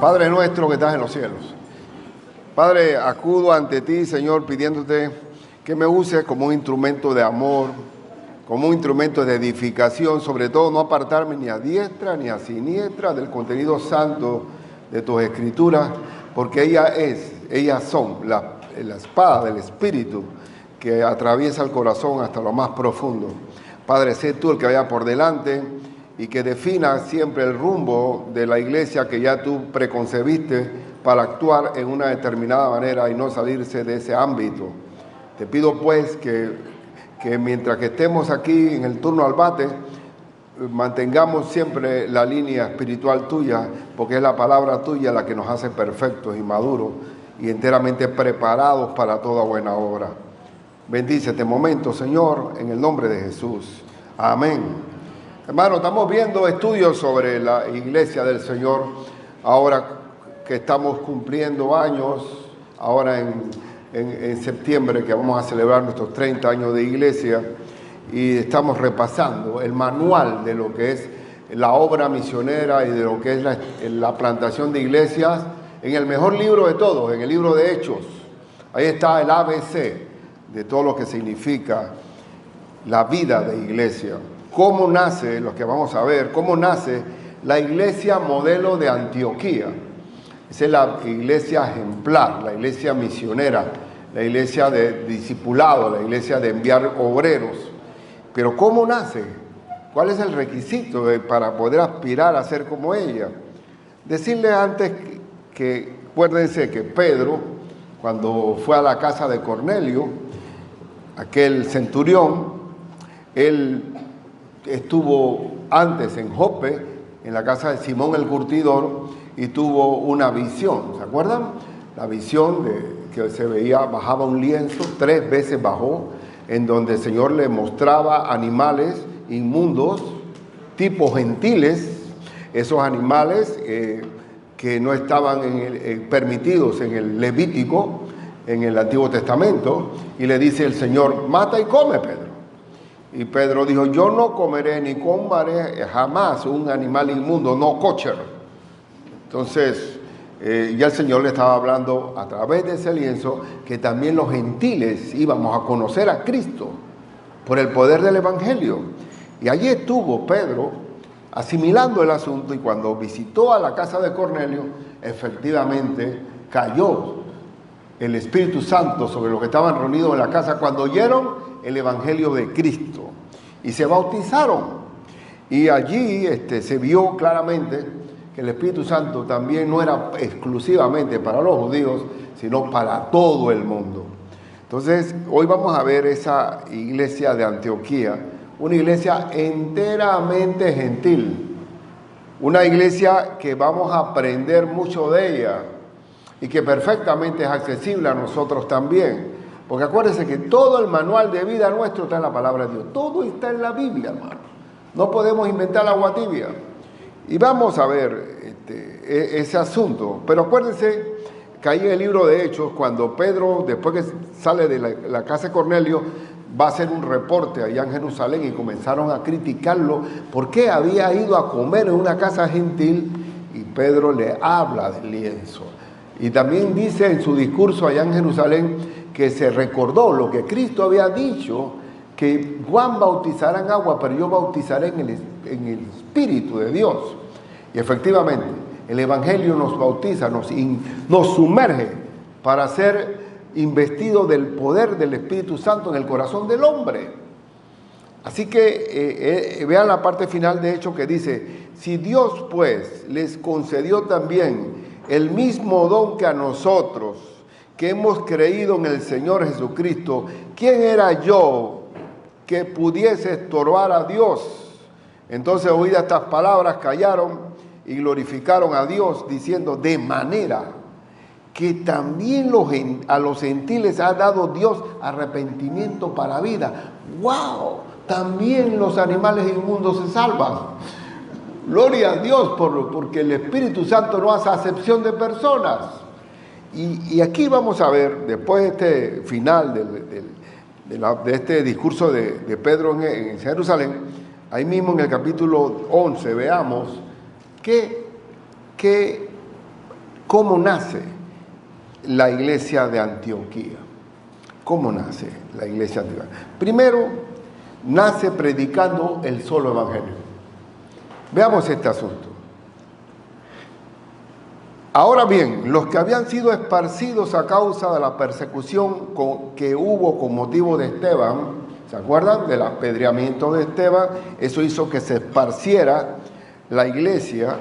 Padre nuestro que estás en los cielos. Padre, acudo ante ti, Señor, pidiéndote que me uses como un instrumento de amor, como un instrumento de edificación, sobre todo no apartarme ni a diestra ni a siniestra del contenido santo de tus escrituras, porque ellas son la espada del Espíritu que atraviesa el corazón hasta lo más profundo. Padre, sé tú el que vaya por delante y que defina siempre el rumbo de la iglesia que ya tú preconcebiste para actuar en una determinada manera y no salirse de ese ámbito. Te pido pues que mientras que estemos aquí en el turno al bate, mantengamos siempre la línea espiritual tuya, porque es la palabra tuya la que nos hace perfectos y maduros y enteramente preparados para toda buena obra. Bendice este momento, Señor, en el nombre de Jesús. Amén. Hermano, estamos viendo estudios sobre la iglesia del Señor, ahora que estamos cumpliendo años, ahora en septiembre, que vamos a celebrar nuestros 30 años de iglesia, y estamos repasando el manual de lo que es la obra misionera y de lo que es la plantación de iglesias, en el mejor libro de todos, en el libro de Hechos. Ahí está el ABC de todo lo que significa la vida de iglesia. Cómo nace, lo que vamos a ver, cómo nace la iglesia modelo de Antioquía. Esa es la iglesia ejemplar, la iglesia misionera, la iglesia de discipulado, la iglesia de enviar obreros. Pero ¿cómo nace? ¿Cuál es el requisito para poder aspirar a ser como ella? Decirle antes que acuérdense que Pedro, cuando fue a la casa de Cornelio, aquel centurión, él estuvo antes en Jope, en la casa de Simón el curtidor, y tuvo una visión, ¿se acuerdan? La visión de que se veía, bajaba un lienzo, 3 veces bajó, en donde el Señor le mostraba animales inmundos, tipo gentiles, esos animales que no estaban permitidos en el Levítico, en el Antiguo Testamento, y le dice el Señor, mata y come, Pedro. Y Pedro dijo, yo no comeré ni comeré jamás un animal inmundo, no kosher. Entonces, ya el Señor le estaba hablando a través de ese lienzo que también los gentiles íbamos a conocer a Cristo por el poder del Evangelio. Y allí estuvo Pedro asimilando el asunto, y cuando visitó a la casa de Cornelio, efectivamente cayó el Espíritu Santo sobre los que estaban reunidos en la casa cuando oyeron el Evangelio de Cristo y se bautizaron. Y allí se vio claramente que el Espíritu Santo también no era exclusivamente para los judíos, sino para todo el mundo. Entonces, hoy vamos a ver esa iglesia de Antioquía, una iglesia enteramente gentil, una iglesia que vamos a aprender mucho de ella y que perfectamente es accesible a nosotros también. Porque acuérdense que todo el manual de vida nuestro está en la palabra de Dios. Todo está en la Biblia, hermano. No podemos inventar agua tibia. Y vamos a ver ese asunto. Pero acuérdense que ahí en el libro de Hechos, cuando Pedro, después que sale de la casa de Cornelio, va a hacer un reporte allá en Jerusalén, y comenzaron a criticarlo porque había ido a comer en una casa gentil, y Pedro le habla del lienzo. Y también dice en su discurso allá en Jerusalén que se recordó lo que Cristo había dicho, que Juan bautizará en agua, pero yo bautizaré en el Espíritu de Dios. Y efectivamente, el Evangelio nos bautiza, nos sumerge para ser investidos del poder del Espíritu Santo en el corazón del hombre. Así que vean la parte final de Hechos que dice, si Dios pues les concedió también el mismo don que a nosotros, que hemos creído en el Señor Jesucristo, ¿quién era yo que pudiese estorbar a Dios? Entonces, oídas estas palabras, callaron y glorificaron a Dios, diciendo, de manera que también a los gentiles ha dado Dios arrepentimiento para vida. ¡Wow! También los animales inmundos se salvan. Gloria a Dios, porque el Espíritu Santo no hace acepción de personas. Y aquí vamos a ver, después de este final de este discurso de Pedro en Jerusalén, ahí mismo en el capítulo 11, veamos que ¿Cómo nace la iglesia de Antioquía? ¿Cómo nace la iglesia de Antioquía? Primero, nace predicando el solo evangelio. Veamos este asunto. Ahora bien, los que habían sido esparcidos a causa de la persecución que hubo con motivo de Esteban, ¿se acuerdan del apedreamiento de Esteban? Eso hizo que se esparciera la iglesia.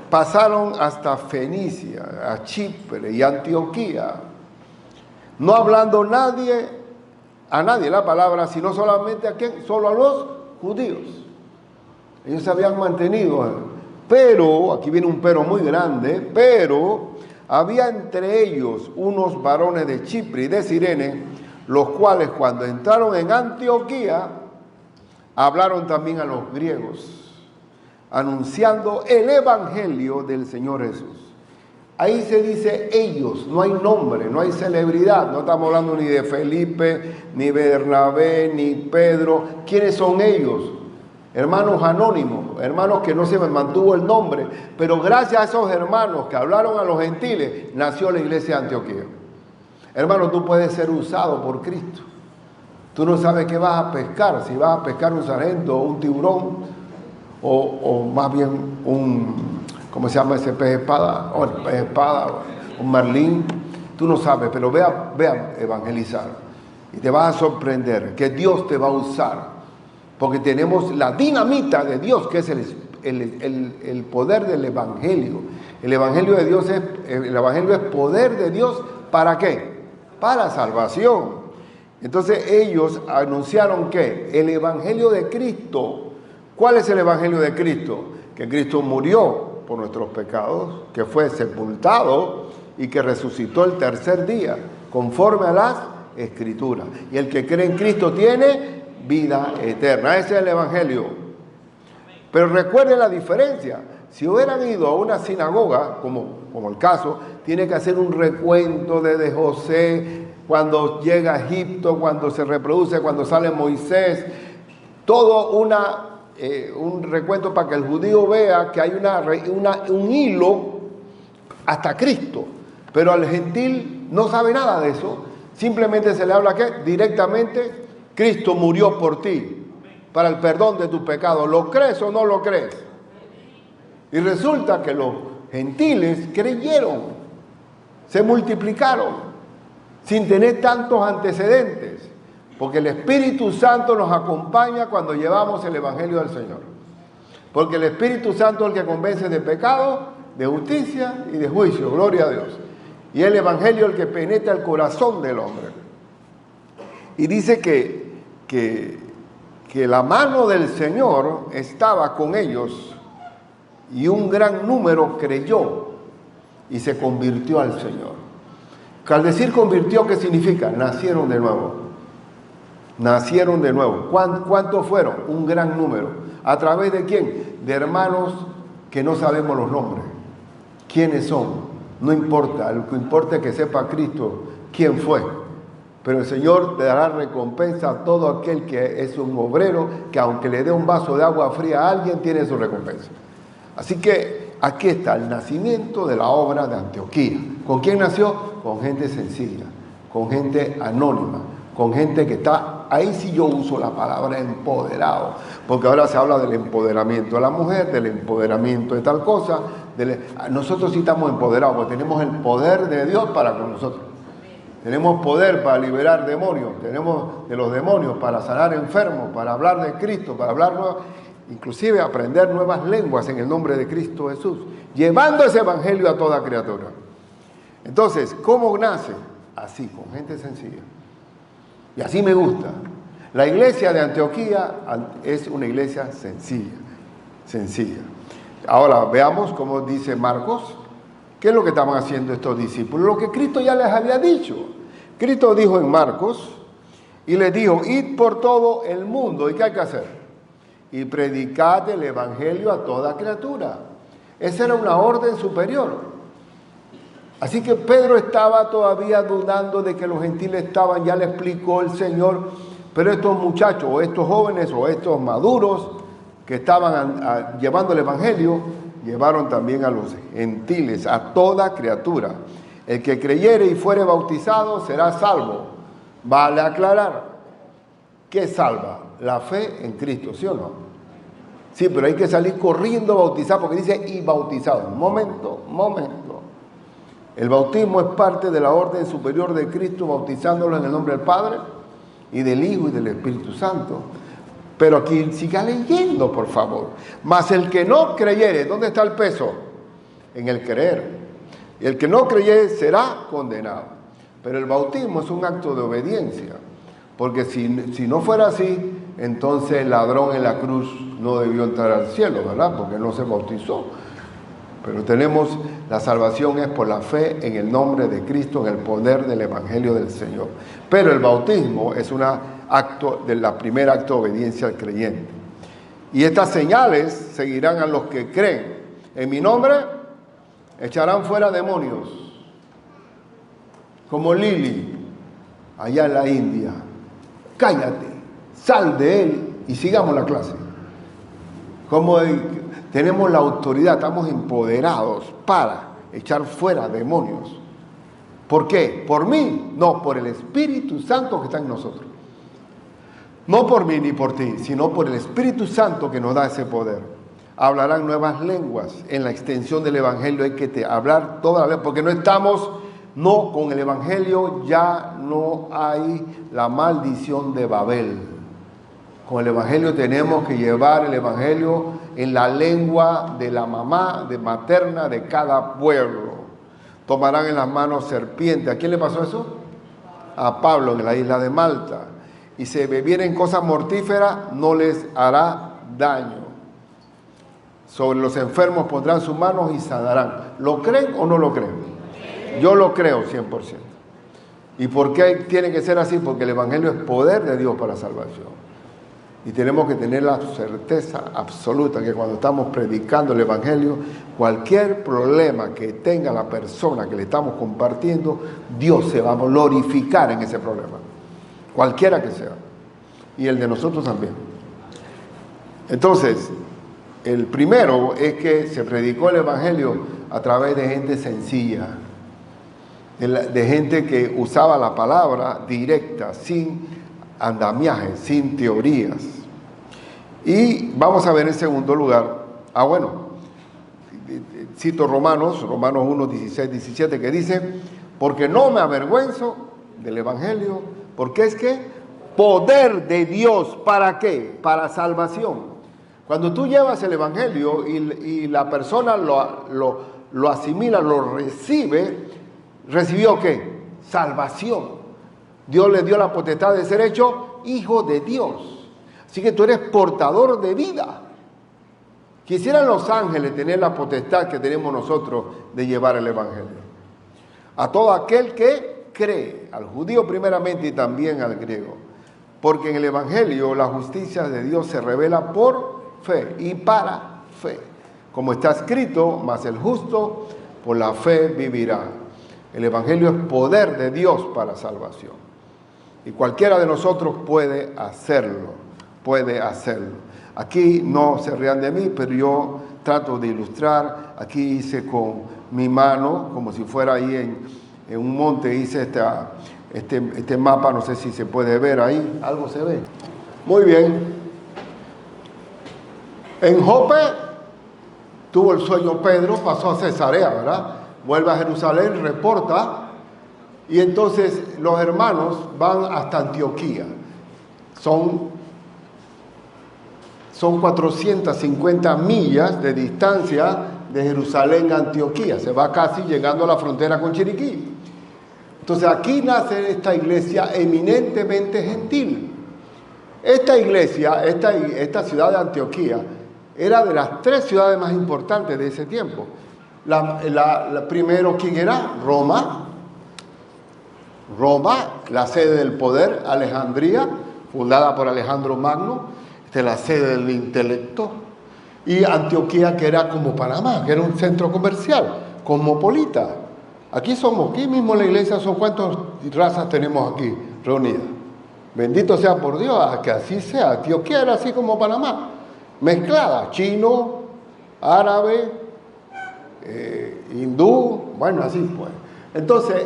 Pasaron hasta Fenicia, a Chipre y Antioquía, no hablando a nadie la palabra, sino solamente a quién, solo a los judíos. Ellos se habían mantenido. Pero, aquí viene un pero muy grande, pero había entre ellos unos varones de Chipre y de Cirene, los cuales cuando entraron en Antioquía, hablaron también a los griegos, anunciando el evangelio del Señor Jesús. Ahí se dice ellos, no hay nombre, no hay celebridad, no estamos hablando ni de Felipe, ni Bernabé, ni Pedro. ¿Quiénes son ellos? Hermanos anónimos, hermanos que no se me mantuvo el nombre, pero gracias a esos hermanos que hablaron a los gentiles, nació la iglesia de Antioquía. Hermano, tú puedes ser usado por Cristo. Tú no sabes qué vas a pescar, si vas a pescar un sargento o un tiburón, o más bien ¿cómo se llama ese pez espada? O el pez espada, un marlín. Tú no sabes, pero ve a evangelizar. Y te vas a sorprender que Dios te va a usar. Porque tenemos la dinamita de Dios, que es el poder del Evangelio. El Evangelio de Dios el Evangelio es poder de Dios, ¿para qué? Para salvación. Entonces ellos anunciaron ¿qué? El Evangelio de Cristo. ¿Cuál es el Evangelio de Cristo? Que Cristo murió por nuestros pecados, que fue sepultado y que resucitó el tercer día, conforme a las Escrituras. Y el que cree en Cristo tiene vida eterna. Ese es el evangelio. Pero recuerden la diferencia. Si hubieran ido a una sinagoga, como el caso, tiene que hacer un recuento desde José, cuando llega a Egipto, cuando se reproduce, cuando sale Moisés, todo un recuento para que el judío vea que hay un hilo hasta Cristo. Pero al gentil no sabe nada de eso. Simplemente se le habla que directamente Cristo murió por ti para el perdón de tus pecados. ¿Lo crees o no lo crees? Y resulta que los gentiles creyeron, se multiplicaron sin tener tantos antecedentes, porque el Espíritu Santo nos acompaña cuando llevamos el Evangelio del Señor. Porque el Espíritu Santo es el que convence de pecado, de justicia y de juicio. Gloria a Dios. Y el Evangelio es el que penetra el corazón del hombre. Y dice que la mano del Señor estaba con ellos y un gran número creyó y se convirtió al Señor. Al decir convirtió, ¿qué significa? Nacieron de nuevo. Nacieron de nuevo. ¿Cuántos fueron? Un gran número. ¿A través de quién? De hermanos que no sabemos los nombres. ¿Quiénes son? No importa. Lo que importa es que sepa Cristo quién fue. Pero el Señor le dará recompensa a todo aquel que es un obrero, que aunque le dé un vaso de agua fría a alguien, tiene su recompensa. Así que aquí está el nacimiento de la obra de Antioquía. ¿Con quién nació? Con gente sencilla, con gente anónima, con gente que está, ahí sí yo uso la palabra empoderado, porque ahora se habla del empoderamiento de la mujer, del empoderamiento de tal cosa. Nosotros sí estamos empoderados, porque tenemos el poder de Dios para con nosotros. Tenemos poder para liberar demonios, tenemos de los demonios para sanar enfermos, para hablar de Cristo, para hablar inclusive aprender nuevas lenguas en el nombre de Cristo Jesús, llevando ese evangelio a toda criatura. Entonces, ¿cómo nace? Así, con gente sencilla. Y así me gusta. La iglesia de Antioquía es una iglesia sencilla. Ahora veamos cómo dice Marcos. ¿Qué es lo que estaban haciendo estos discípulos? Lo que Cristo ya les había dicho. Cristo dijo en Marcos y les dijo: id por todo el mundo. ¿Y qué hay que hacer? Y predicad el evangelio a toda criatura. Esa era una orden superior. Así que Pedro estaba todavía dudando de que los gentiles estaban, ya le explicó el Señor, pero estos muchachos, o estos jóvenes, o estos maduros, que estaban llevando el evangelio, llevaron también a los gentiles, a toda criatura. El que creyere y fuere bautizado será salvo. Vale aclarar, ¿qué salva? La fe en Cristo, ¿sí o no? Sí, pero hay que salir corriendo a bautizar, porque dice y bautizado. Momento. El bautismo es parte de la orden superior de Cristo, bautizándolo en el nombre del Padre y del Hijo y del Espíritu Santo. Pero aquí siga leyendo, por favor. Mas el que no creyere, ¿dónde está el peso? En el creer. Y el que no creyere será condenado. Pero el bautismo es un acto de obediencia. Porque si no fuera así, entonces el ladrón en la cruz no debió entrar al cielo, ¿verdad? Porque no se bautizó. Pero la salvación es por la fe en el nombre de Cristo, en el poder del Evangelio del Señor. Pero el bautismo es la primer acto de obediencia al creyente. Y estas señales seguirán a los que creen. En mi nombre echarán fuera demonios, como Lili, allá en la India. Cállate, sal de él y sigamos la clase. Como tenemos la autoridad, estamos empoderados para echar fuera demonios. ¿Por qué? ¿Por mí? No, por el Espíritu Santo que está en nosotros. No por mí ni por ti, sino por el Espíritu Santo que nos da ese poder. Hablarán nuevas lenguas. En la extensión del Evangelio hay que hablar toda la lengua, porque con el Evangelio ya no hay la maldición de Babel. Con el Evangelio tenemos que llevar el Evangelio en la lengua de la mamá, de materna de cada pueblo. Tomarán en las manos serpientes. ¿A quién le pasó eso? A Pablo en la isla de Malta. Y si bebieren cosas mortíferas, no les hará daño. Sobre los enfermos pondrán sus manos y sanarán. ¿Lo creen o no lo creen? Yo lo creo 100%. ¿Y por qué tiene que ser así? Porque el Evangelio es poder de Dios para la salvación. Y tenemos que tener la certeza absoluta que cuando estamos predicando el Evangelio, cualquier problema que tenga la persona que le estamos compartiendo, Dios se va a glorificar en ese problema. Cualquiera que sea. Y el de nosotros también. Entonces, el primero es que se predicó el Evangelio a través de gente sencilla, de gente que usaba la palabra directa, sin andamiajes, sin teorías. Y vamos a ver en segundo lugar, cito Romanos 1, 16, 17, que dice, porque no me avergüenzo del Evangelio, porque es que poder de Dios, ¿para qué? Para salvación. Cuando tú llevas el Evangelio y la persona lo asimila, lo recibe, ¿recibió qué? Salvación. Dios le dio la potestad de ser hecho hijo de Dios. Así que tú eres portador de vida. Quisieran los ángeles tener la potestad que tenemos nosotros de llevar el Evangelio. A todo aquel que cree, al judío primeramente y también al griego. Porque en el Evangelio la justicia de Dios se revela por fe y para fe. Como está escrito, mas el justo por la fe vivirá. El Evangelio es poder de Dios para salvación. Y cualquiera de nosotros puede hacerlo. Aquí no se rían de mí, pero yo trato de ilustrar. Aquí hice con mi mano, como si fuera ahí en un monte, hice este mapa, no sé si se puede ver ahí. ¿Algo se ve? Muy bien. En Jope tuvo el sueño Pedro, pasó a Cesarea, ¿verdad? Vuelve a Jerusalén, reporta, y entonces los hermanos van hasta Antioquía. Son 450 millas de distancia de Jerusalén a Antioquía. Se va casi llegando a la frontera con Chiriquí. Entonces aquí nace esta iglesia eminentemente gentil. Esta iglesia, esta ciudad de Antioquía, era de las 3 ciudades más importantes de ese tiempo. Primero, ¿quién era? Roma, la sede del poder. Alejandría, fundada por Alejandro Magno, la sede del intelecto. Y Antioquía, que era como Panamá, que era un centro comercial, cosmopolita. Aquí mismo en la iglesia, son ¿cuántas razas tenemos aquí reunidas? Bendito sea por Dios, que así sea. Antioquía era así como Panamá, mezclada, chino, árabe, hindú, bueno, así pues. Entonces,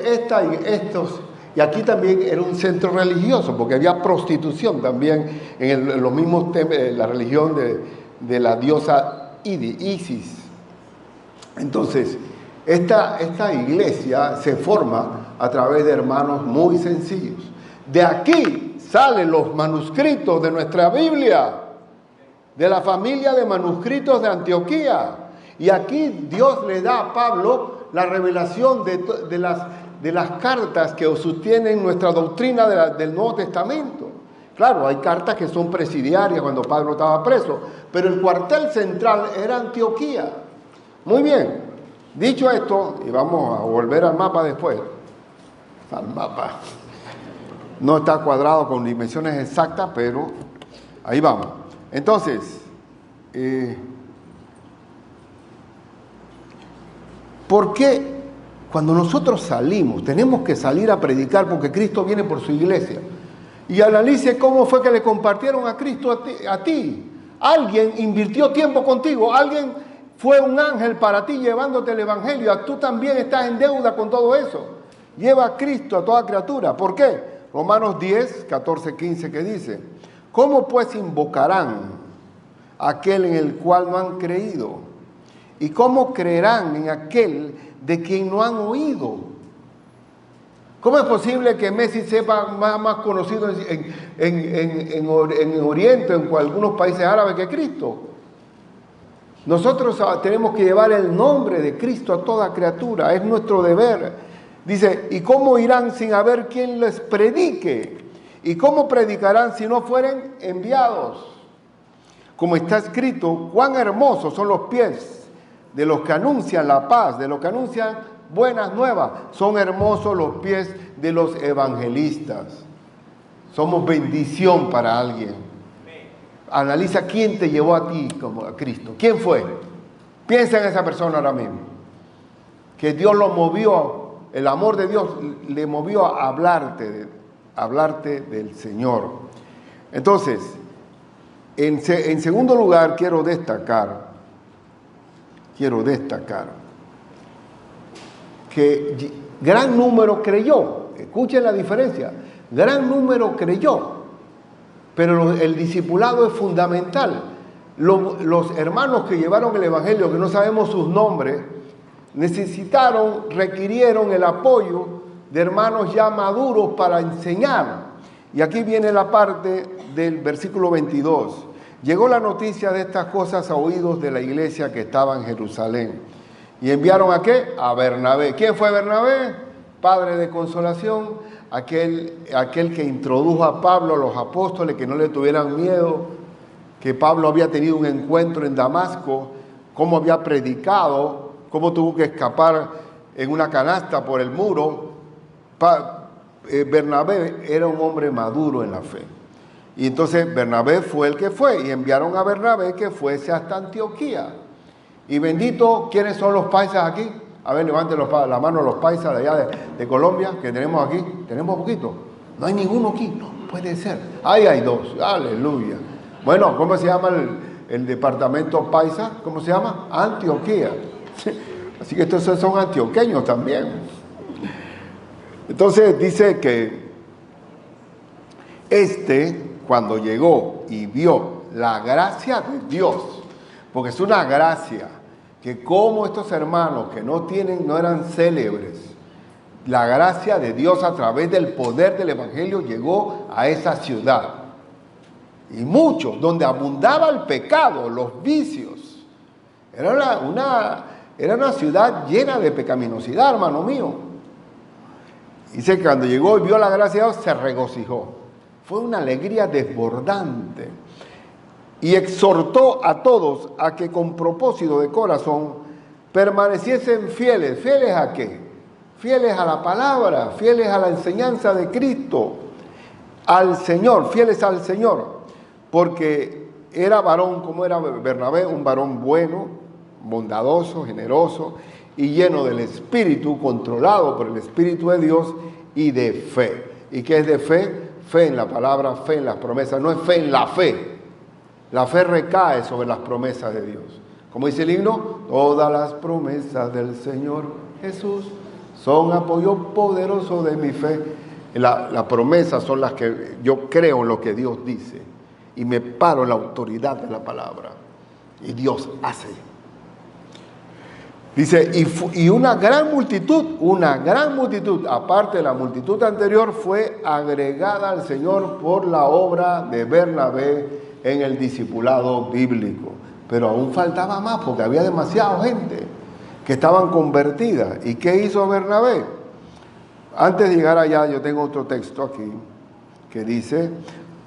y aquí también era un centro religioso, porque había prostitución también en los mismos temas, la religión de la diosa Isis. Entonces, esta iglesia se forma a través de hermanos muy sencillos. De aquí salen los manuscritos de nuestra Biblia, de la familia de manuscritos de Antioquía. Y aquí Dios le da a Pablo la revelación de las cartas que sostienen nuestra doctrina del Nuevo Testamento. Claro, hay cartas que son presidiarias cuando Pablo estaba preso, pero el cuartel central era Antioquía. Muy bien, dicho esto, y vamos a volver al mapa después. Al mapa. No está cuadrado con dimensiones exactas, pero ahí vamos. Entonces, ¿por qué cuando nosotros salimos tenemos que salir a predicar porque Cristo viene por su iglesia? Y analice cómo fue que le compartieron a Cristo a ti. Alguien invirtió tiempo contigo, alguien fue un ángel para ti llevándote el evangelio. Tú también estás en deuda con todo eso. Lleva a Cristo a toda criatura. ¿Por qué? Romanos 10, 14, 15 que dice: ¿cómo pues invocarán a aquel en el cual no han creído? ¿Y cómo creerán en aquel de quien no han oído? ¿Cómo es posible que Messi sea más conocido en Oriente, en algunos países árabes, que Cristo? Nosotros tenemos que llevar el nombre de Cristo a toda criatura, es nuestro deber. Dice, ¿y cómo irán sin haber quien les predique? ¿Y cómo predicarán si no fueren enviados? Como está escrito, cuán hermosos son los pies de los que anuncian la paz, de los que anuncian buenas nuevas. Son hermosos los pies de los evangelistas. Somos bendición para alguien. Analiza quién te llevó a ti como a Cristo. ¿Quién fue? Piensa en esa persona ahora mismo. Que Dios lo movió, el amor de Dios le movió a hablarte del Señor. Entonces, en segundo lugar, quiero destacar que gran número creyó. Escuchen la diferencia. Gran número creyó. Pero el discipulado es fundamental. Los hermanos que llevaron el evangelio, que no sabemos sus nombres, requirieron el apoyo de hermanos ya maduros para enseñar. Y aquí viene la parte del versículo 22. Llegó la noticia de estas cosas a oídos de la iglesia que estaba en Jerusalén. ¿Y enviaron a qué? A Bernabé. ¿Quién fue Bernabé? Padre de consolación, aquel que introdujo a Pablo a los apóstoles, que no le tuvieran miedo, que Pablo había tenido un encuentro en Damasco, cómo había predicado, cómo tuvo que escapar en una canasta por el muro. Bernabé era un hombre maduro en la fe. Y entonces Bernabé fue el que fue, y enviaron a Bernabé que fuese hasta Antioquía. Y bendito, ¿quiénes son los paisas aquí? A ver, levanten la mano los paisas de allá de Colombia, que tenemos aquí. ¿Tenemos poquito? No hay ninguno aquí. No puede ser. Ahí hay dos. Aleluya. Bueno, ¿cómo se llama el departamento paisa? ¿Cómo se llama? Antioquía. Así que estos son antioqueños también. Entonces dice que cuando llegó y vio la gracia de Dios, porque es una gracia, que como estos hermanos que no eran célebres, la gracia de Dios a través del poder del evangelio llegó a esa ciudad. Y muchos, donde abundaba el pecado, los vicios. Era una ciudad llena de pecaminosidad, hermano mío. Dice que cuando llegó y vio la gracia de Dios, se regocijó. Fue una alegría desbordante. Y exhortó a todos a que con propósito de corazón permaneciesen fieles. ¿Fieles a qué? Fieles a la palabra, fieles a la enseñanza de Cristo, al Señor, fieles al Señor. Porque era varón, como era Bernabé, un varón bueno, bondadoso, generoso y lleno del Espíritu, controlado por el Espíritu de Dios y de fe. ¿Y qué es de fe? Fe en la palabra, fe en las promesas, no es fe en la fe. La fe recae sobre las promesas de Dios. Como dice el himno, todas las promesas del Señor Jesús son apoyo poderoso de mi fe. Las promesas son las que yo creo en lo que Dios dice y me paro en la autoridad de la palabra. Y Dios hace. Dice, y una gran multitud, aparte de la multitud anterior, fue agregada al Señor por la obra de Bernabé en el discipulado bíblico. Pero aún faltaba más porque había demasiada gente que estaban convertidas. ¿Y qué hizo Bernabé? Antes de llegar allá, yo tengo otro texto aquí que dice,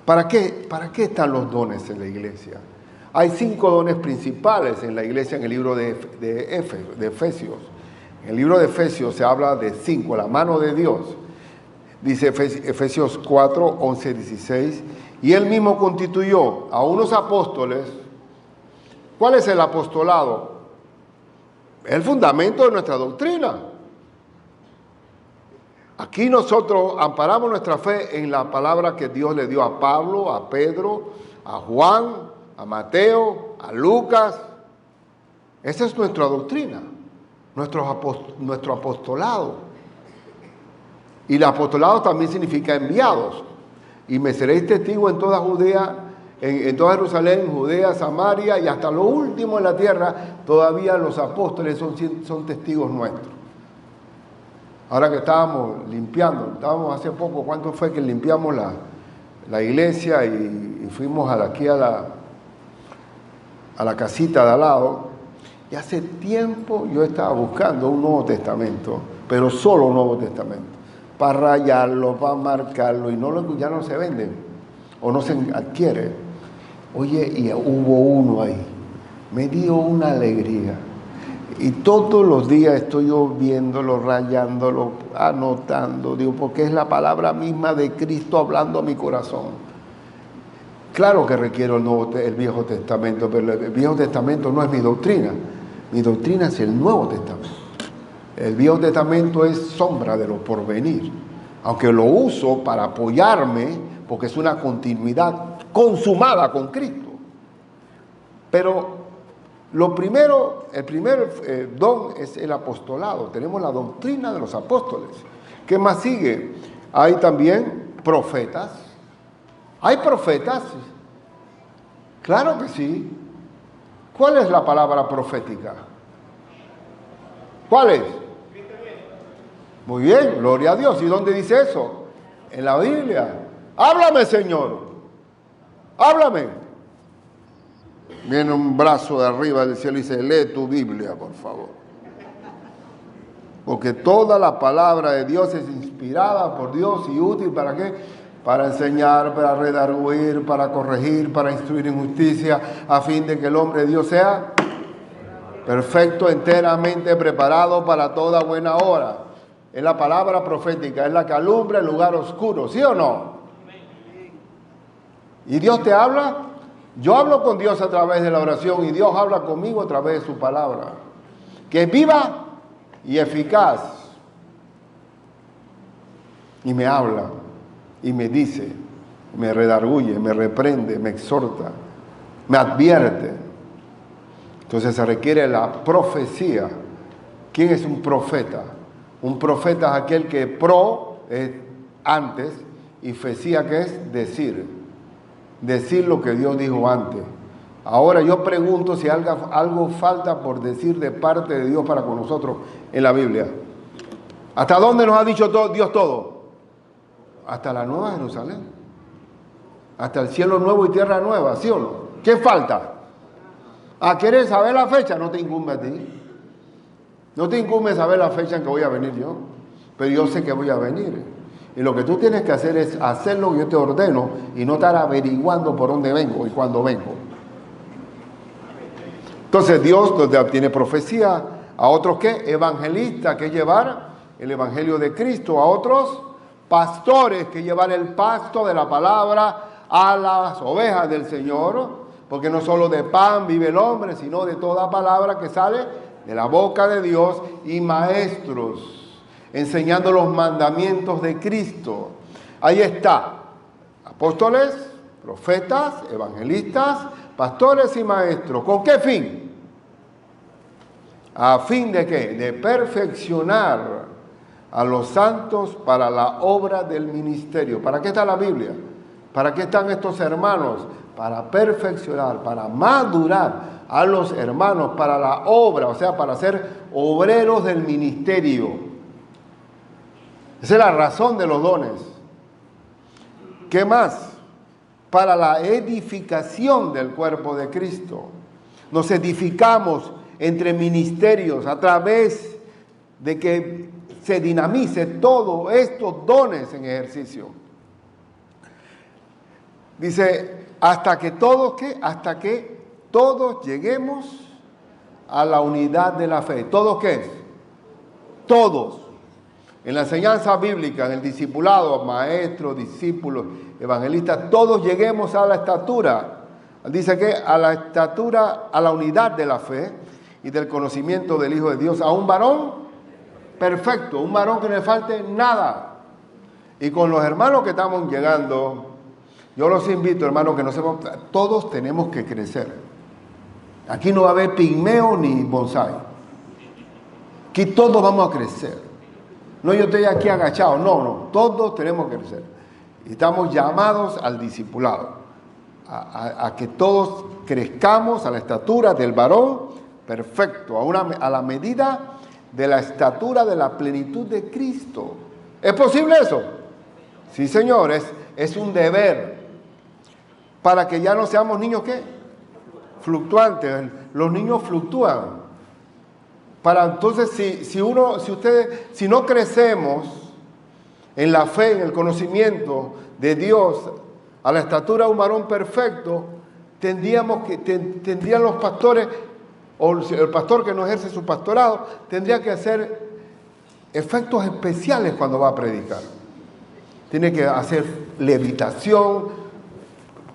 ¿para qué están los dones en la iglesia? Hay 5 dones principales en la iglesia en el libro de Efesios. En el libro de Efesios se habla de 5, la mano de Dios. Dice Efesios 4, 11, 16. Y él mismo constituyó a unos apóstoles. ¿Cuál es el apostolado? El fundamento de nuestra doctrina. Aquí nosotros amparamos nuestra fe en la palabra que Dios le dio a Pablo, a Pedro, a Juan, a Mateo, a Lucas. Esa es nuestra doctrina, nuestro apostolado. Y el apostolado también significa enviados. Y me seréis testigos en toda Judea, en toda Jerusalén, Judea, Samaria y hasta lo último en la tierra. Todavía los apóstoles son testigos nuestros. Ahora que estábamos limpiando, hace poco, ¿cuánto fue que limpiamos la iglesia y fuimos aquí a la casita de al lado? Y hace tiempo yo estaba buscando un Nuevo Testamento, pero solo un Nuevo Testamento, para rayarlo, para marcarlo, y ya no se venden, o no se adquiere. Oye, y hubo uno ahí, me dio una alegría. Y todos los días estoy yo viéndolo, rayándolo, anotando, digo, porque es la palabra misma de Cristo hablando a mi corazón. Claro que requiero el Viejo Testamento, pero el Viejo Testamento no es mi doctrina es el Nuevo Testamento. El Viejo Testamento es sombra de lo porvenir, aunque lo uso para apoyarme, porque es una continuidad consumada con Cristo. Pero el primer don es el apostolado. Tenemos la doctrina de los apóstoles. ¿Qué más sigue? Hay también profetas. ¿Hay profetas? Claro que sí. ¿Cuál es la palabra profética? ¿Cuál es? Muy bien, gloria a Dios. ¿Y dónde dice eso? En la Biblia. Háblame, Señor. Háblame. Viene un brazo de arriba del cielo y dice, lee tu Biblia, por favor. Porque toda la palabra de Dios es inspirada por Dios y útil, ¿para qué? Para enseñar, para redarguir, para corregir, para instruir en justicia, a fin de que el hombre de Dios sea perfecto, enteramente preparado para toda buena obra. Es la palabra profética, es la que alumbra el lugar oscuro, ¿sí o no? ¿Y Dios te habla? Yo hablo con Dios a través de la oración y Dios habla conmigo a través de su palabra, que es viva y eficaz. Y me habla, y me dice, me redarguye, me reprende, me exhorta, me advierte. Entonces se requiere la profecía. ¿Quién es un profeta? Un profeta es aquel que pro es antes y fecía que es decir lo que Dios dijo antes. Ahora yo pregunto si algo falta por decir de parte de Dios para con nosotros en la Biblia. ¿Hasta dónde nos ha dicho Dios todo? Hasta la nueva Jerusalén. Hasta el cielo nuevo y tierra nueva, ¿sí o no? ¿Qué falta? ¿Quieres saber la fecha? No te incumbe a ti. No te incumbe saber la fecha en que voy a venir yo. Pero yo sé que voy a venir. Y lo que tú tienes que hacer es hacer lo que yo te ordeno y no estar averiguando por dónde vengo y cuándo vengo. Entonces Dios tiene profecía. A otros, ¿qué? Evangelistas, que llevar el evangelio de Cristo. A otros, pastores, que llevar el pasto de la palabra a las ovejas del Señor. Porque no solo de pan vive el hombre, sino de toda palabra que sale de la boca de Dios. Y maestros, enseñando los mandamientos de Cristo. Ahí está. Apóstoles, profetas, evangelistas, pastores y maestros. ¿Con qué fin? ¿A fin de qué? De perfeccionar a los santos para la obra del ministerio. ¿Para qué está la Biblia? ¿Para qué están estos hermanos? Para perfeccionar, para madurar a los hermanos para la obra, o sea, para ser obreros del ministerio. Esa es la razón de los dones. ¿Qué más? Para la edificación del cuerpo de Cristo. Nos edificamos entre ministerios a través de que se dinamice todos estos dones en ejercicio. Dice, hasta que todos, ¿qué? Hasta que todos lleguemos a la unidad de la fe. ¿Todos qué es? Todos. En la enseñanza bíblica, en el discipulado, maestros, discípulos, evangelistas, todos lleguemos a la estatura. Dice que a la estatura, a la unidad de la fe y del conocimiento del Hijo de Dios, a un varón perfecto, un varón que no le falte nada. Y con los hermanos que estamos llegando, yo los invito, hermanos, que no sepan, todos tenemos que crecer. Aquí no va a haber pigmeo ni bonsai. Aquí todos vamos a crecer. No, yo estoy aquí agachado. No, todos tenemos que crecer. Y estamos llamados al discipulado, a que todos crezcamos a la estatura del varón perfecto, a la medida de la estatura de la plenitud de Cristo. ¿Es posible eso? Sí, Señor, es un deber. Para que ya no seamos niños, ¿qué? Fluctuantes. Los niños fluctúan. Para entonces, si no crecemos en la fe, en el conocimiento de Dios, a la estatura de un varón perfecto, tendrían los pastores, o el pastor que no ejerce su pastorado, tendría que hacer efectos especiales cuando va a predicar. Tiene que hacer levitación,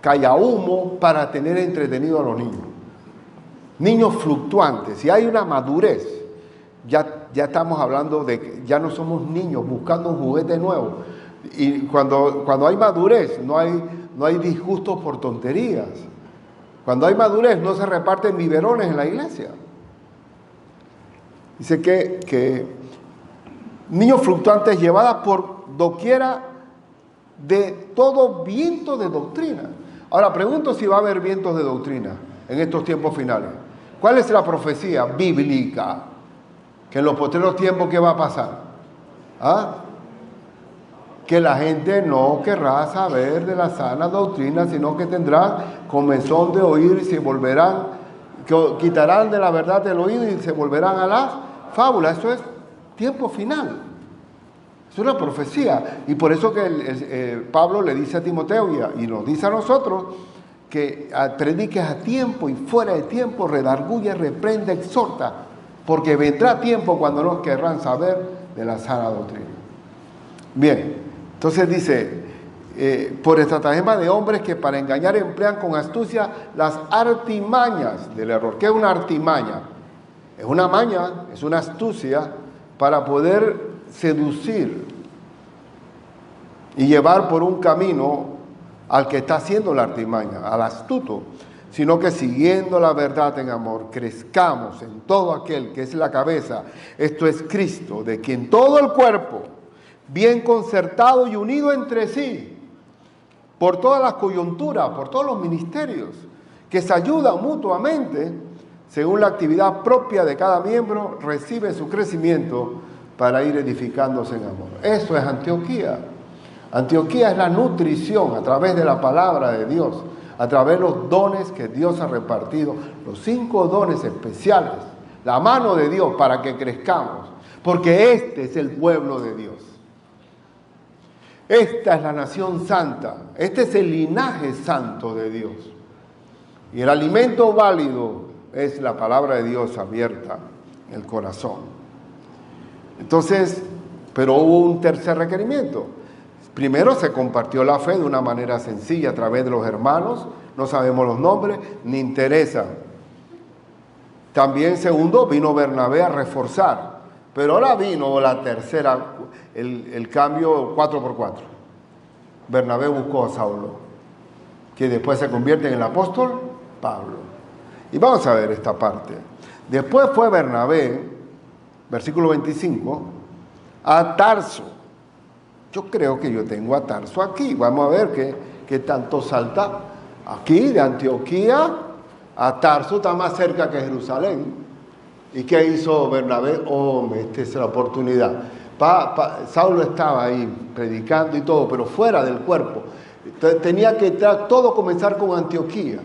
calla humo, para tener entretenido a los niños. Niños fluctuantes. Si hay una madurez, ya estamos hablando de que ya no somos niños buscando un juguete nuevo. Y cuando hay madurez, no hay disgustos por tonterías. Cuando hay madurez, no se reparten biberones en la iglesia. Dice que niños fluctuantes llevadas por doquiera de todo viento de doctrina. Ahora, pregunto si va a haber vientos de doctrina en estos tiempos finales. ¿Cuál es la profecía bíblica? Que en los posteriores tiempos, ¿qué va a pasar? Que la gente no querrá saber de la sana doctrina, sino que tendrán comezón de oír y se volverán, quitarán de la verdad del oído y se volverán a las fábulas. Eso es tiempo final. Es una profecía. Y por eso que Pablo le dice a Timoteo y nos dice a nosotros que prediques a tiempo y fuera de tiempo, redarguye, reprende, exhorta, porque vendrá tiempo cuando no querrán saber de la sana doctrina. Bien, entonces dice, por estratagema de hombres que para engañar emplean con astucia las artimañas del error. ¿Qué es una artimaña? Es una maña, es una astucia para poder seducir y llevar por un camino al que está haciendo la artimaña, al astuto, sino que siguiendo la verdad en amor, crezcamos en todo aquel que es la cabeza, esto es Cristo, de quien todo el cuerpo, bien concertado y unido entre sí, por todas las coyunturas, por todos los ministerios, que se ayudan mutuamente, según la actividad propia de cada miembro, recibe su crecimiento para ir edificándose en amor. Eso es Antioquía. Antioquía es la nutrición a través de la palabra de Dios, a través de los dones que Dios ha repartido, los 5 dones especiales, la mano de Dios para que crezcamos, porque este es el pueblo de Dios. Esta es la nación santa, este es el linaje santo de Dios. Y el alimento válido es la palabra de Dios abierta en el corazón. Entonces, pero hubo un tercer requerimiento. Primero se compartió la fe de una manera sencilla a través de los hermanos, no sabemos los nombres, ni interesa. También segundo, vino Bernabé a reforzar, pero ahora vino la tercera, el cambio 4x4. Bernabé buscó a Saulo, que después se convierte en el apóstol Pablo. Y vamos a ver esta parte. Después fue Bernabé, versículo 25, a Tarso. Yo creo que yo tengo a Tarso aquí. Vamos a ver qué tanto salta. Aquí, de Antioquía a Tarso, está más cerca que Jerusalén. ¿Y qué hizo Bernabé? Esta es la oportunidad. Saulo estaba ahí predicando y todo, pero fuera del cuerpo. Tenía que todo comenzar con Antioquía.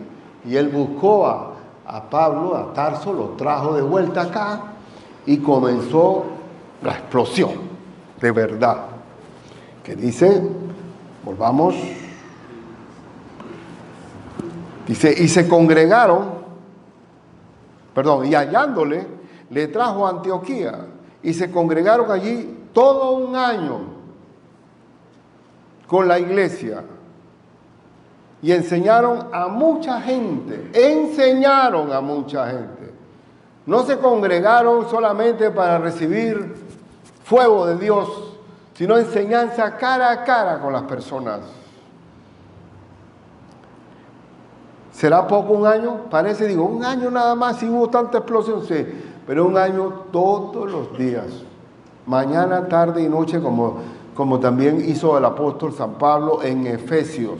Y él buscó a Pablo, a Tarso, lo trajo de vuelta acá y comenzó la explosión de verdad. Que dice, volvamos, dice, y se congregaron, y hallándole, le trajo a Antioquía, y se congregaron allí todo un año con la iglesia, y enseñaron a mucha gente, No se congregaron solamente para recibir fuego de Dios, sino enseñanza cara a cara con las personas. ¿Será poco un año? Parece, un año nada más, si hubo tanta explosión, sí, pero un año todos los días, mañana, tarde y noche, como también hizo el apóstol San Pablo en Efesios,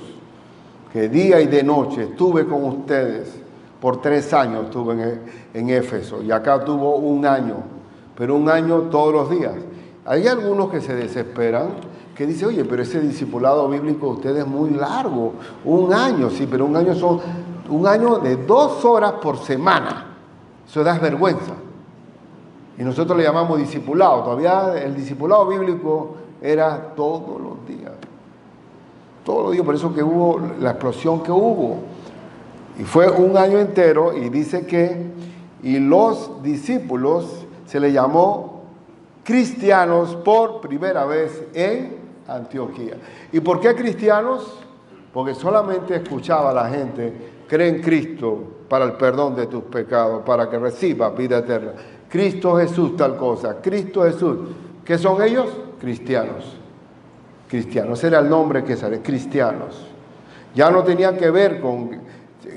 que día y de noche estuve con ustedes, por 3 años estuve en Éfeso, y acá tuvo un año, pero un año todos los días. Hay algunos que se desesperan, que dicen, oye, pero ese discipulado bíblico de ustedes es muy largo, un año, sí, pero un año son un año de 2 horas por semana. Eso da vergüenza. Y nosotros le llamamos discipulado. Todavía el discipulado bíblico era todos los días. Todos los días, por eso que hubo la explosión que hubo. Y fue un año entero, y dice y los discípulos se le llamó cristianos por primera vez en Antioquía. ¿Y por qué cristianos? Porque solamente escuchaba a la gente, cree en Cristo para el perdón de tus pecados, para que recibas vida eterna. Cristo Jesús tal cosa, Cristo Jesús. ¿Qué son ellos? Cristianos. Cristianos, era el nombre que sale, cristianos. Ya no tenía que ver con,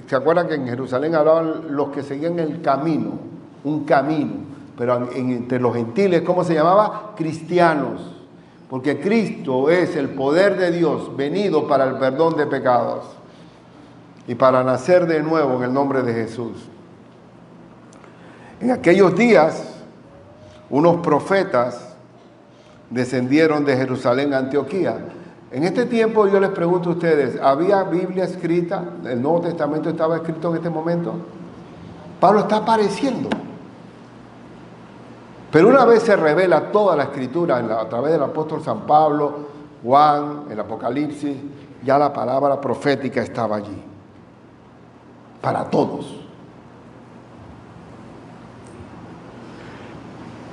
¿se acuerdan que en Jerusalén hablaban los que seguían el camino? Un camino, pero entre los gentiles, ¿cómo se llamaba? Cristianos, porque Cristo es el poder de Dios venido para el perdón de pecados y para nacer de nuevo en el nombre de Jesús. En aquellos días, unos profetas descendieron de Jerusalén a Antioquía. En este tiempo yo les pregunto a ustedes, ¿había Biblia escrita? ¿El Nuevo Testamento estaba escrito en este momento? Pablo está apareciendo. Pero una vez se revela toda la escritura a través del apóstol San Pablo, Juan, el Apocalipsis, ya la palabra profética estaba allí. Para todos.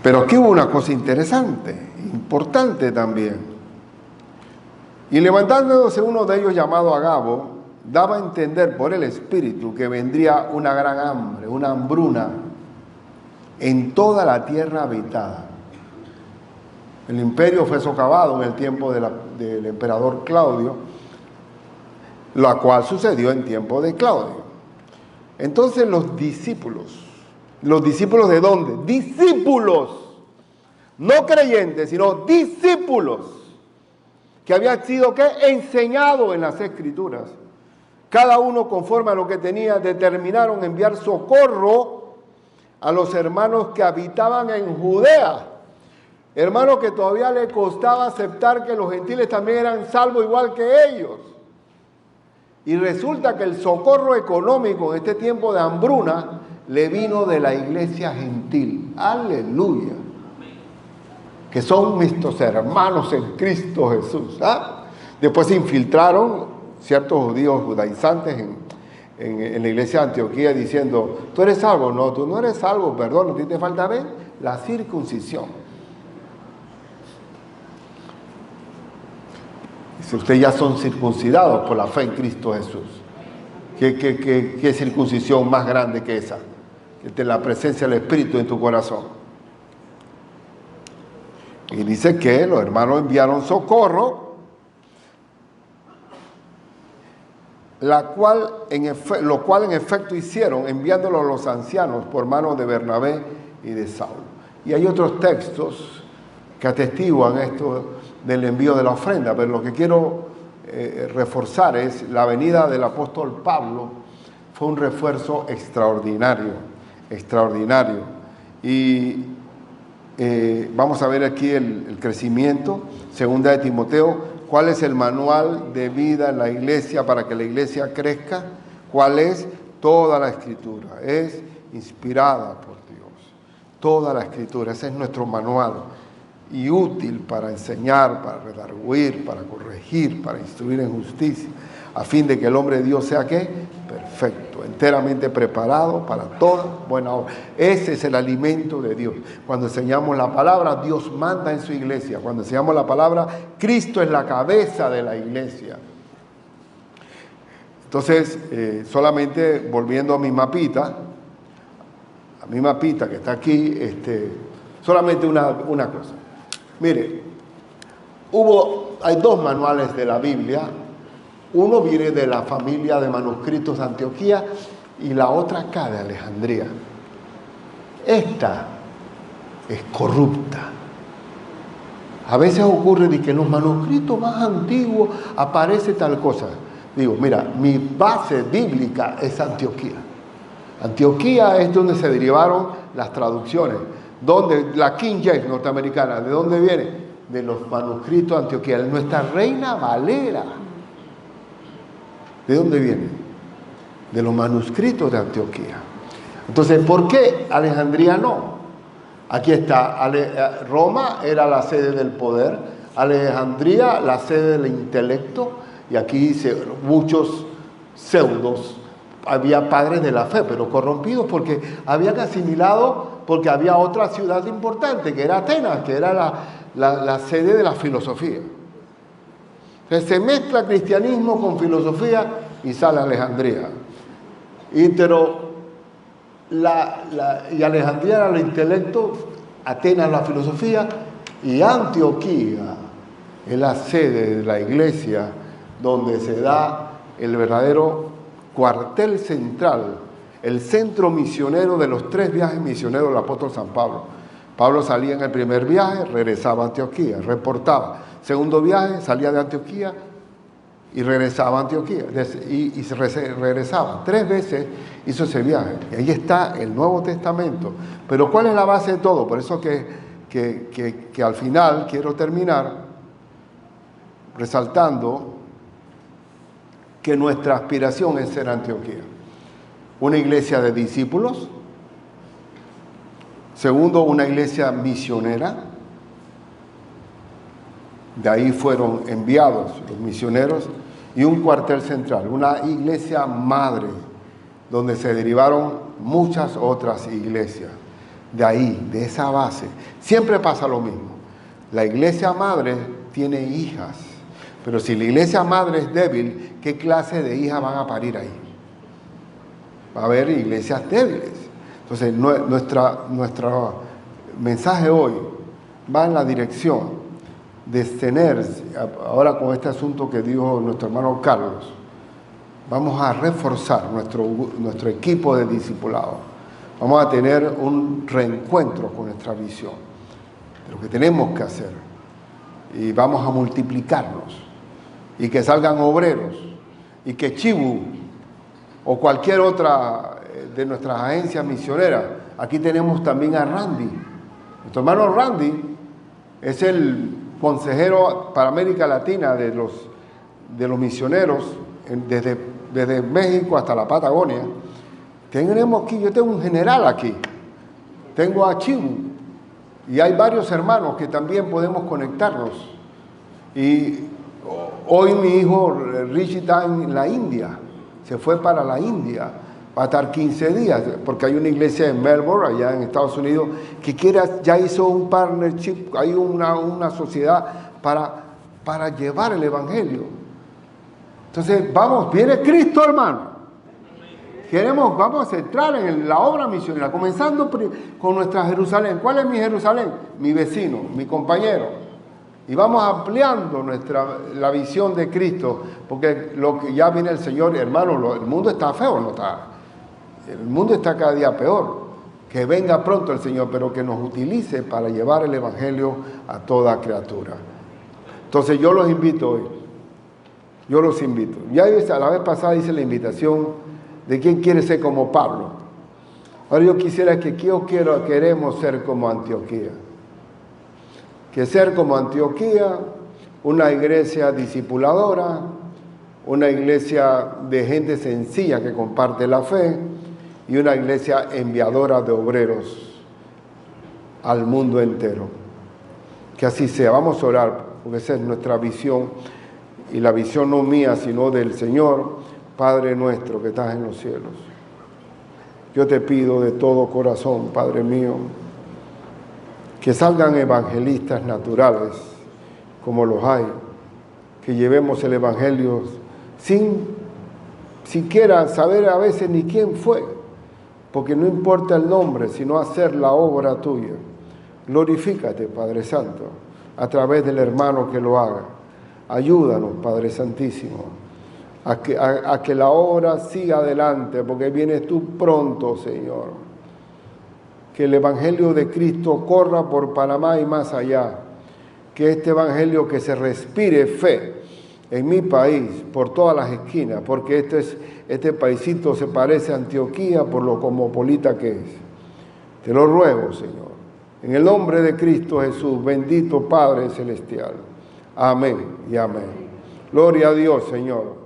Pero aquí hubo una cosa interesante, importante también. Y levantándose uno de ellos llamado Agabo, daba a entender por el Espíritu que vendría una gran hambre, una hambruna en toda la tierra habitada. El imperio fue socavado en el tiempo del emperador Claudio, la cual sucedió en tiempo de Claudio. Entonces los discípulos ¿de dónde? Discípulos, no creyentes, sino discípulos, que habían sido enseñados en las Escrituras. Cada uno conforme a lo que tenía, determinaron enviar socorro a los hermanos que habitaban en Judea. Hermanos que todavía le costaba aceptar que los gentiles también eran salvos igual que ellos. Y resulta que el socorro económico en este tiempo de hambruna le vino de la iglesia gentil. Aleluya. Que son nuestros hermanos en Cristo Jesús. Después se infiltraron ciertos judíos judaizantes en la iglesia de Antioquía diciendo, ¿tú eres salvo? No, tú no eres salvo, perdón, ¿a ti te falta ver? La circuncisión. Si ustedes ya son circuncidados por la fe en Cristo Jesús, ¿qué circuncisión más grande que esa? Que la presencia del Espíritu en tu corazón. Y dice que los hermanos enviaron socorro. lo cual en efecto hicieron, enviándolo a los ancianos por mano de Bernabé y de Saulo. Y hay otros textos que atestiguan esto del envío de la ofrenda, pero lo que quiero reforzar es la venida del apóstol Pablo fue un refuerzo extraordinario. Y vamos a ver aquí el crecimiento. Segunda de Timoteo, ¿cuál es el manual de vida en la iglesia para que la iglesia crezca? ¿Cuál es? Toda la Escritura es inspirada por Dios. Toda la Escritura, ese es nuestro manual. Y útil para enseñar, para redarguir, para corregir, para instruir en justicia, a fin de que el hombre de Dios sea ¿qué? Perfecto, enteramente preparado para toda buena obra. Ese es el alimento de Dios. Cuando enseñamos la palabra, Dios manda en su iglesia. Cuando enseñamos la palabra, Cristo es la cabeza de la iglesia. Entonces, solamente volviendo a mi mapita que está aquí, solamente una cosa. Mire, hay dos manuales de la Biblia. Uno viene de la familia de manuscritos de Antioquía y la otra acá de Alejandría. Esta es corrupta. A veces ocurre de que en los manuscritos más antiguos aparece tal cosa. Digo, mira, mi base bíblica es Antioquía. Antioquía es donde se derivaron las traducciones. Donde la King James norteamericana, ¿de dónde viene? De los manuscritos de Antioquía. Nuestra Reina Valera. ¿De dónde viene? De los manuscritos de Antioquía. Entonces, ¿por qué Alejandría no? Aquí está, Roma era la sede del poder, Alejandría la sede del intelecto, y aquí muchos pseudos, había padres de la fe, pero corrompidos porque habían asimilado, porque había otra ciudad importante, que era Atenas, que era la sede de la filosofía. Entonces se mezcla cristianismo con filosofía y sale Alejandría. Y Alejandría era el intelecto, Atenas la filosofía, y Antioquía es la sede de la iglesia donde se da el verdadero cuartel central, el centro misionero de los 3 viajes misioneros del apóstol San Pablo. Pablo salía en el primer viaje, regresaba a Antioquía, reportaba. Segundo viaje, salía de Antioquía y regresaba a Antioquía. Y se regresaba. 3 veces hizo ese viaje. Y ahí está el Nuevo Testamento. Pero ¿cuál es la base de todo? Por eso que al final quiero terminar resaltando que nuestra aspiración es ser Antioquía. Una iglesia de discípulos. Segundo, una iglesia misionera. De ahí fueron enviados los misioneros. Y un cuartel central, una iglesia madre, donde se derivaron muchas otras iglesias. De ahí, de esa base. Siempre pasa lo mismo. La iglesia madre tiene hijas. Pero si la iglesia madre es débil, ¿qué clase de hijas van a parir ahí? Va a haber iglesias débiles. Entonces, nuestro mensaje hoy va en la dirección de tener, ahora con este asunto que dijo nuestro hermano Carlos, vamos a reforzar nuestro equipo de discipulado. Vamos a tener un reencuentro con nuestra visión de lo que tenemos que hacer. Y vamos a multiplicarnos. Y que salgan obreros. Y que Chibu o cualquier otra de nuestras agencias misioneras. Aquí tenemos también a Randy. Nuestro hermano Randy es el consejero para América Latina de los misioneros desde México hasta la Patagonia. Tenemos aquí, yo tengo un general aquí, tengo a Chibu y hay varios hermanos que también podemos conectarnos. Y hoy mi hijo Richie está en la India, se fue para la India, va a estar 15 días, porque hay una iglesia en Melbourne, allá en Estados Unidos, que ya hizo un partnership, hay una sociedad para llevar el evangelio. Entonces, viene Cristo, hermano. Vamos a entrar en la obra misionera, comenzando con nuestra Jerusalén. ¿Cuál es mi Jerusalén? Mi vecino, mi compañero. Y vamos ampliando la visión de Cristo, porque lo que ya viene el Señor, hermano, el mundo está feo, ¿no está? El mundo está cada día peor. Que venga pronto el Señor, pero que nos utilice para llevar el Evangelio a toda criatura. Entonces yo los invito hoy. Yo los invito. Ya la vez pasada hice la invitación de quién quiere ser como Pablo. Ahora yo quisiera que queremos ser como Antioquía. Que ser como Antioquía, una iglesia discipuladora, una iglesia de gente sencilla que comparte la fe y una iglesia enviadora de obreros al mundo entero. Que así sea. Vamos a orar, porque esa es nuestra visión, y la visión no mía, sino del Señor. Padre nuestro que estás en los cielos, yo te pido de todo corazón, Padre mío, que salgan evangelistas naturales, como los hay, que llevemos el Evangelio sin siquiera saber a veces ni quién fue, porque no importa el nombre, sino hacer la obra tuya. Glorifícate, Padre Santo, a través del hermano que lo haga. Ayúdanos, Padre Santísimo, a que la obra siga adelante, porque vienes tú pronto, Señor. Que el Evangelio de Cristo corra por Panamá y más allá. Que este Evangelio, que se respire fe en mi país, por todas las esquinas, porque este paisito se parece a Antioquía por lo cosmopolita que es. Te lo ruego, Señor. En el nombre de Cristo Jesús, bendito Padre Celestial. Amén y amén. Gloria a Dios, Señor.